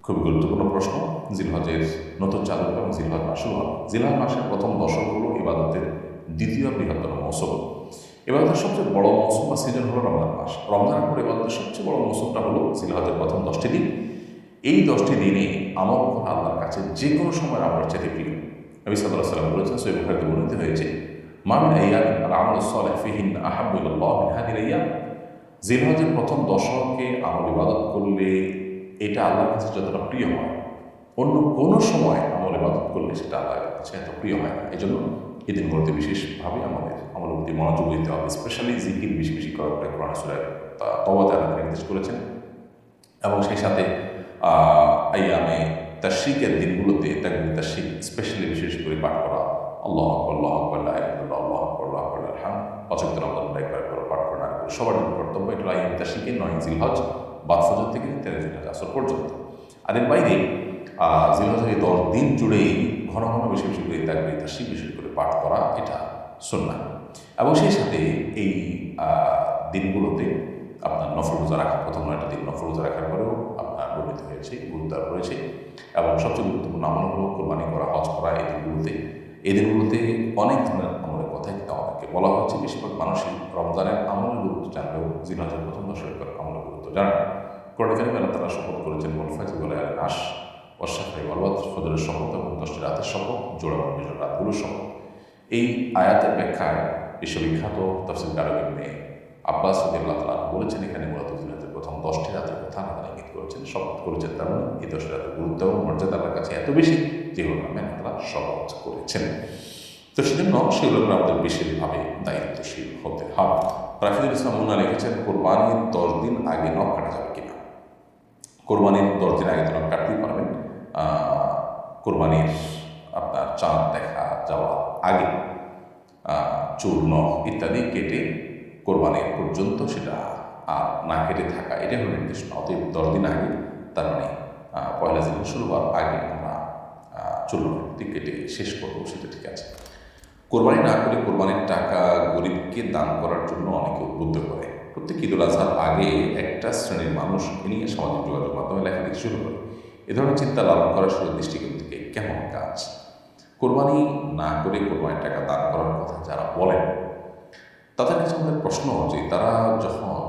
খুবই গুরুত্বপূর্ণ প্রশ্ন। জিলহজের নতুন চালু এবং জিলহজ মাস শুরু হবে। জিলহজ মাসের প্রথম দশক হলো ইবাদতের দ্বিতীয় বৃহত্তর মৌসুম। ইবাদতের সবচেয়ে বড় মৌসুম বা সিজন হলো রমজান মাস। রমজানের পর ইবাদতের সবচেয়ে বড় মৌসুমটা হলো জিলহজের প্রথম 10টি দিন। এই 10টি দিনে আমল করা আল্লাহর কাছে যে কোনো সময় আমলের চাইতে প্রিয়। নবী সাল্লাল্লাহু আলাইহি ওয়াসাল্লাম বলেছেন, সহিহ বুখারীতে বর্ণিত হয়েছে, মা মিন আইয়ামিন আল আমালুস সালিহ ফিহিন্না আহাব্বু ইলাল্লাহ মিন হাযিহিল আইয়াম। জিলহজের প্রথম দশকে আমল ইবাদত করলে এটা আল্লাহর কাছে যতটা প্রিয় হয়, অন্য কোনো সময় আমল ইবাদত করলে সেটা আল্লাহর কাছে এত প্রিয় হয় না। এই জন্য এই দিনগুলোতে বিশেষভাবে আমাদের আমলের প্রতি মনোযোগ দিতে হবে। স্পেশালি জিকির বেশি বেশি করাটা কোরআন সূরা তওবাতে আল্লাহ নির্দেশ করেছেন। এবং সেই সাথে আইয়ামে তাশরিকের দিনগুলোতে তাকবীর তাশরিক স্পেশালি বিশেষ করে পাঠ করা, আল্লাহু আকবার, আল্লাহু আকবার, লা ইলাহা ইল্লাল্লাহ, আল্লাহু আকবার, আল্লাহু আকবার, আল হামদ, পাঁচ ওয়াক্ত নামাজ একবার করে পাঠ করা সবার জন্য কর্তব্য। এটা আইয়ামে তাশরিকের 9 জিলহজ বাদ ফজর থেকে 13 জিলহজ আসর পর্যন্ত। আর এর বাইরে জিলহজের এই 10 দিন জুড়েই ঘন ঘন বেশি বেশি করে তাকবীর তাশরিক বিশেষ করে পাঠ করা এটা সুন্নাহ। এবং সেই সাথে এই দিনগুলোতে আপনার নফল রোজা রাখা, প্রথম 9টা দিন নফল রোজা রাখার পরেও আপনার বর্ণিত হয়েছে, গুরুত্ব রয়েছে। এবং সবচেয়ে গুরুত্বপূর্ণ আমল হলো কোরবানি করা, হজ করা। এই দিনগুলোতে অনেক ধরনের আমলের কথাই কিন্তু আমাদেরকে বলা হচ্ছে। বেশিরভাগ মানুষই রমজানের আমলের গুরুত্ব জানলেও জিলহজের প্রথম দশকের আমলের গুরুত্ব জানেন। কোরআন কারীমে আল্লাহ তাআলা শপথ করেছেন, ওয়াল ফাজরি ওয়া লায়ালিন আশর ওয়াশ শাফঈ ওয়াল ওয়াতর, ফজরের শপথ এবং 10টি রাতের শপথ, জোড়া বিজোড় রাতগুলোর শপথ। এই আয়াতের ব্যাখ্যায় বিশ্ববিখ্যাত তাফসীরকার ইবনে আব্বাস রাদিয়াল্লাহু তাআলা বলেছেন, এখানে মূলত জিলহজের প্রথম 10টি রাতের কথা আল্লাহ ইঙ্গিত করেছেন, শপথ করেছেন। তার মানে এই 10টি রাতের গুরুত্ব এবং মর্যাদা আল্লাহর কাছে এত বেশি যেগুলো নামে আল্লাহ শপথ করেছেন। তো সেজন্য সেগুলোর উপর আমাদের বিশেষভাবে দায়িত্বশীল হতে হবে। রাফিদুল ইসলাম মুন্না লিখেছেন, কোরবানির 10 দিন আগে নখ কাটা যাবে কিনা? কোরবানির 10 দিন আগে তো নখ কাটতেই পারবেন। কোরবানির আপনার চাঁদ দেখা যাওয়ার আগে চুল, নখ ইত্যাদি কেটে কোরবানির পর্যন্ত সেটা আর না কেটে থাকা, এটা হলো নির্দেশ। অতএব 10 দিন আগে, তার মানে পয়লা জিলহজ শুরু হওয়ার আগে আমরা চুল কেটে শেষ করবো, সেটা ঠিক আছে। কোরবানি না করে কোরবানির টাকা গরিবকে দান করার জন্য অনেকে উদ্বুদ্ধ করে। প্রত্যেক ঈদুল আজহার আগে একটা শ্রেণীর মানুষ নিয়ে সামাজিক যোগাযোগ মাধ্যমে লেখালেখি শুরু করে। এ ধরনের চিন্তা লালন করার শুরু দৃষ্টিকোণ থেকে কেমন কাজ? কোরবানি না করে কোরবানির টাকা দান করার কথা যারা বলেন, তাদের কাছে আমাদের প্রশ্ন যে তারা যখন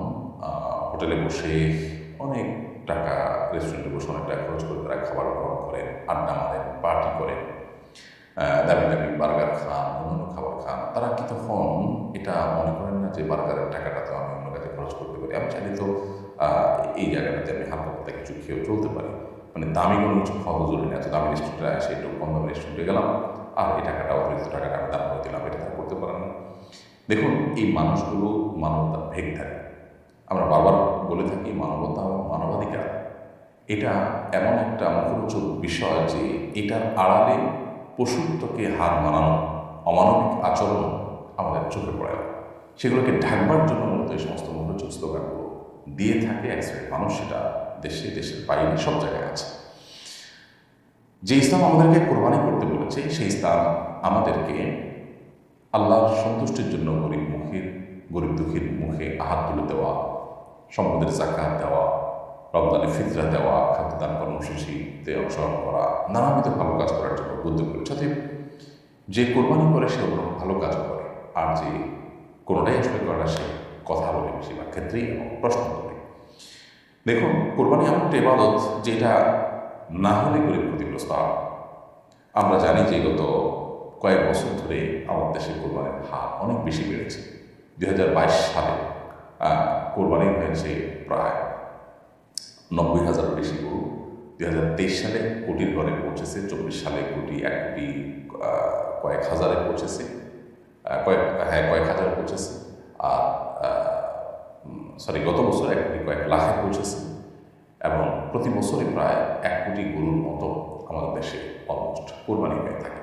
হোটেলে বসে অনেক টাকা, রেস্টুরেন্টে বসে অনেক টাকা খরচ করে তারা খাবার গ্রহণ করেন, আড্ডা মারেন, পার্টি করেন, দামি দামি বার্গার খান, অন্যান্য খাবার খান, তারা কি তখন এটা মনে করেন না যে বার্গারের টাকাটা তো আমি অন্য কাজে খরচ করতে পারি, আমি চাইলে তো এই জায়গাটাতে আমি হালকা পাতলা কিছু খেয়েও চলতে পারি, মানে দামি কোনো কিছু খাওয়া জরুরি না, এত দামি রেস্টুরেন্টে আসে একটু কম দামি রেস্টুরেন্টে গেলাম আর এই টাকাটা, অতিরিক্ত টাকাটা আমি দাম করে দিলাম, এটা তারা করতে পারেন না। দেখুন, এই মানুষগুলো মানবতার ভেগধারী। আমরা বারবার বলে থাকি মানবতা এবং মানবাধিকার এটা এমন একটা মুখরোচক বিষয় যে এটার আড়ালে পশুত্বকে হার মানানো, অমানবিক আচরণ আমাদের চোখে পড়ে না। সেগুলোকে ঢাকবার জন্য মূলত এই সমস্ত মুখরোচক স্লোগানগুলো দিয়ে থাকে এক শ্রেণীর মানুষ। সেটা দেশে, দেশের বাইরে সব জায়গায় আছে। যে ইসলাম আমাদেরকে কোরবানি করতে বলেছে, সেই ইসলাম আমাদেরকে আল্লাহর সন্তুষ্টির জন্য গরিব দুঃখীর মুখে আহাত তুলে দেওয়া, সম্পদের যাকাত দেওয়া, রমজানে ফিতরা দেওয়া, খাদ্যদান কর্মসূচিতে অংশগ্রহণ করা, নানাবিধ ভালো কাজ করার জন্য উদ্যোগ করেছে। অতএব যে কোরবানি করে সে ওগুলো ভালো কাজ করে, আর যে কোনোটাই আসলে করে না সে কথা বলে বেশিরভাগ ক্ষেত্রেই এবং প্রশ্ন করে। দেখুন, কোরবানি এমন একটা ইবাদত যেটা না হলে গরিব ক্ষতিগ্রস্ত হয়। আমরা জানি যে গত কয়েক বছর ধরে আমাদের দেশে কোরবানির হার অনেক বেশি বেড়েছে। 2022 সালে কোরবানি হয়েছে প্রায় 90,000 বেশি গরু। 2023 সালে কোটির ঘরে পৌঁছেছে, 24 সালে কোটি, 1 কোটি কয়েক হাজারে পৌঁছেছে, কয়েক হাজারে পৌঁছেছে। আর গত বছর 1 কোটি কয়েক লাখে পৌঁছেছে। এবং প্রতি বছরই প্রায় 1 কোটি গরুর মতো আমাদের দেশে অলমোস্ট কোরবানি হয়ে থাকে।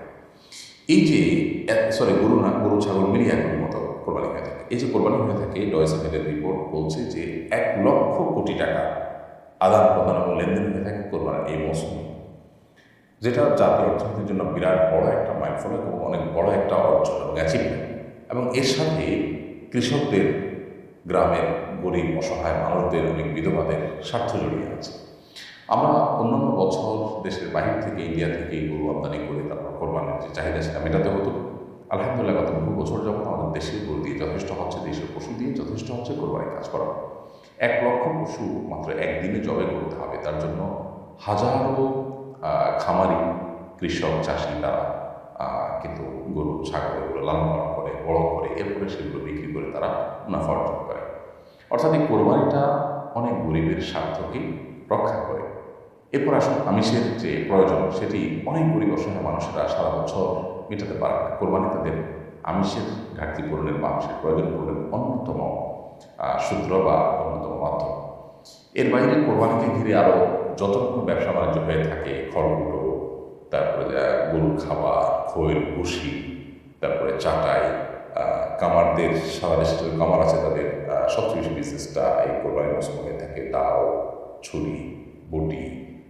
এই যে গরু ছাগল মিলিয়ে 1 কোটির মতো কোরবানি হয়ে থাকে। এই যে কোরবানি হয়ে থাকে, ডয়েচে ভেলের রিপোর্ট বলছে যে 1 লক্ষ কোটি টাকা আদান প্রদান এবং লেনদেন হয়ে থাকে কোরবানির এই মৌসুমে, যেটা জাতীয় অর্থনীতির জন্য বিরাট বড় একটা মাইলফলক এবং অনেক বড় একটা অর্জন এবং অ্যাচিভমেন্ট। এবং এর সাথে কৃষকদের, গ্রামের গরিব অসহায় মানুষদের, অনেক বিধবাদের স্বার্থ জড়িয়ে আছে। আমরা অন্যান্য বছর দেশের বাহির থেকে ইন্ডিয়া থেকে গরু আমদানি করে তারপর কোরবানির যে চাহিদা সেটা মেটাতে হতো। আলহামদুলিল্লাহ গত বহু বছর যখন আমাদের দেশের গরু দিয়ে যথেষ্ট হচ্ছে, দেশের পশু দিয়ে যথেষ্ট হচ্ছে কোরবানির কাজ করা। 1 লক্ষ পশু মাত্র একদিনে জবাই করতে হবে, তার জন্য হাজারো খামারি কৃষক চাষি তারা কিন্তু গরু ছাগল এগুলো লালন পালন করে, বড় করে, এরপরে সেগুলো বিক্রি করে তারা মুনাফা অর্জন করে। অর্থাৎ এই কোরবানিটা অনেক গরিবের স্বার্থকে রক্ষা করে। এরপর আসুন আমিষের যে প্রয়োজন সেটি অনেক গরিব অসহায় মানুষেরা সারা বছর মেটাতে পারে না। কোরবানি তাদের আমিষের ঘাটতি পূরণের বা আমিষের প্রয়োজন পূরণের অন্যতম সূত্র বা অন্যতম মাধ্যম। এর বাইরে কোরবানিকে ঘিরে আরও যত রকম ব্যবসা বাণিজ্য হয়ে থাকে, খড়গুঁটো, তারপরে গরুর খাবার, খৈল, ভুসি, তারপরে চাটাই, কামারদের সারা দেশে যে কামার আছে তাদের সবচেয়ে বেশি বিজনেসটা এই কোরবানির মৌসুমে হয়ে থাকে। দাও, ছুরি, বটি,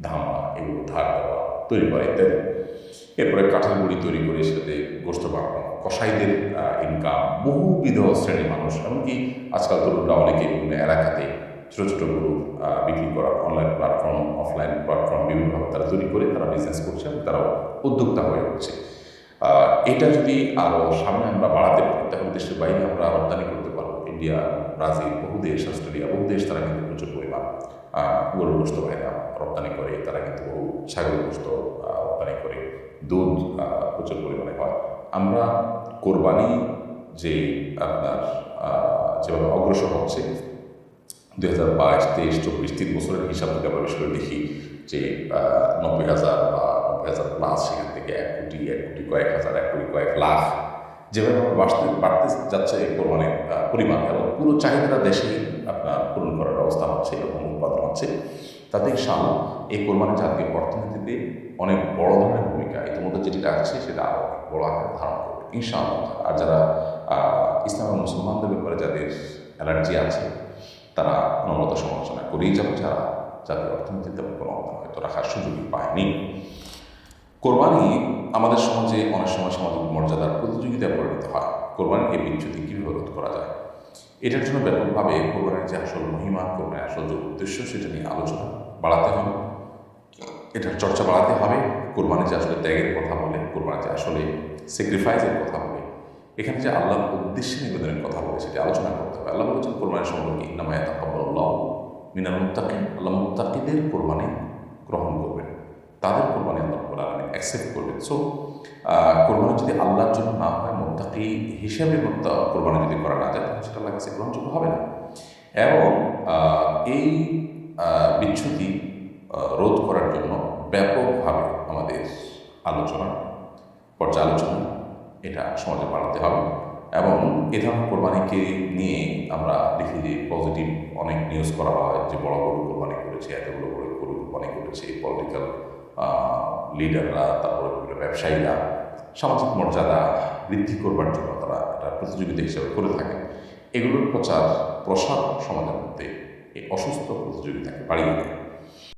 ধামা এগুলো ধার দেওয়া, তৈরি করা ইত্যাদি। এরপরে কাঠের গুঁড়ি তৈরি করে সেটাতে গোস্ত বানানো, কসাইদের ইনকাম, বহুবিধ শ্রেণীর মানুষ, এমনকি আজকাল তরুণরা অনেকে বিভিন্ন এলাকাতে ছোটো ছোটো গরু বিক্রি করা অনলাইন প্ল্যাটফর্ম, অফলাইন প্ল্যাটফর্ম বিভিন্নভাবে তারা তৈরি করে তারা বিজনেস করছে এবং তারাও উদ্যোক্তা হয়ে উঠছে। এটা যদি আরও সামনে আমরা বাড়াতে পারি তাহলে দেশের বাইরে আমরা রপ্তানি করতে পারবো। ইন্ডিয়া, ব্রাজিল, বহু দেশ, অস্ট্রেলিয়া, বহু দেশ তারা কিন্তু প্রচুর পরিমাণ গরুর গোস্ত বাইরে রপ্তানি করে, তারা কিন্তু বহু ছাগলের গোস্ত রপ্তানি করে, দুধ প্রচুর পরিমাণে হয়। আমরা কোরবানি যে আপনার যেভাবে অগ্রসর হচ্ছে 2022, 23, 24, 3 বছরের হিসাব থেকে আমরা বেশ করে দেখি যে 90,000 বা 90,000 প্লাস, সেখান থেকে 1 কোটি, 1 কোটি কয়েক হাজার, 1 কোটি কয়েক লাখ যেভাবে বাড়তে যাচ্ছে কোরবানির পরিমাণ এবং পুরো চাহিদাটা দেশে আপনার পূরণ করার ব্যবস্থা হচ্ছে, এরকম উৎপাদন হচ্ছে, তাতে ইনশাআল্লাহ এই কোরবানি জাতীয় অর্থনীতিতে অনেক বড় ধরনের ভূমিকা ইতিমধ্যে যেটি রাখছে সেটা আরও বড় আকার ধারণ করবে ইনশাআল্লাহ। আর যারা ইসলাম এবং মুসলমানদের ব্যাপারে যাদের অ্যালার্জি আছে তারা অনবরত সমালোচনা করেই যাবে, যারা জাতীয় অর্থনীতিতে কোনো অবদান হয়তো রাখার সুযোগই পায়নি। কোরবানি আমাদের সমাজে অনেক সময় সামাজিক মর্যাদার প্রতিযোগিতায় পরিণত হয়। কোরবানির এই বিচ্যুতি কীভাবে রোধ করা যায়, এটার জন্য ব্যাপকভাবে কোরবানির যে আসল মহিমা, কোরবানির আসল যে উদ্দেশ্য সেটা নিয়ে আলোচনা বাড়াতে হবে, এটার চর্চা বাড়াতে হবে। কোরবানি যে আসলে ত্যাগের কথা বলে, কোরবানি যে আসলে স্যাক্রিফাইসের কথা বলে, এখানে যে আল্লাহর উদ্দেশ্যে নিবেদনের কথা বলে সেটা আলোচনা করতে হবে। আল্লাহ বলেছেন কোরবানির সম্পর্কে ইন্নামা ইয়াতাকাব্বালুল্লাহু মিনাল মুত্তাকিন, আল্লাহ মুত্তাকিদের কোরবানি গ্রহণ করবেন, তাদের কোরবানি আল্লাহ রাব্বুল আলামিন অ্যাকসেপ্ট করবেন। সো কোরবানি যদি আল্লাহর জন্য না হয়, মুত্তাকি হিসেবে কোরবানি যদি করা না যায় তাহলে সেটা আল্লাহর কাছে গ্রহণযোগ্য হবে না। এবং এই বিচ্যুতি রোধ করার জন্য ব্যাপকভাবে আমাদের আলোচনা, পর্যালোচনা এটা সমাজে বাড়াতে হবে। এবং এ ধরনের কোরবানিকে নিয়ে আমরা দেখি যে পজিটিভ অনেক নিউজ করা হয় যে বড় বড় কোরবানি করেছে, এতগুলো বড় গরু কোরবানি করেছে, পলিটিক্যাল লিডাররা, তারপরে বিভিন্ন ব্যবসায়ীরা সামাজিক মর্যাদা বৃদ্ধি করবার জন্য তারা একটা প্রতিযোগিতা হিসেবে করে থাকেন। এগুলোর প্রচার প্রসার সমাজের মধ্যে এই অসুস্থ প্রতিযোগিতাকে বাড়িয়ে দেয়।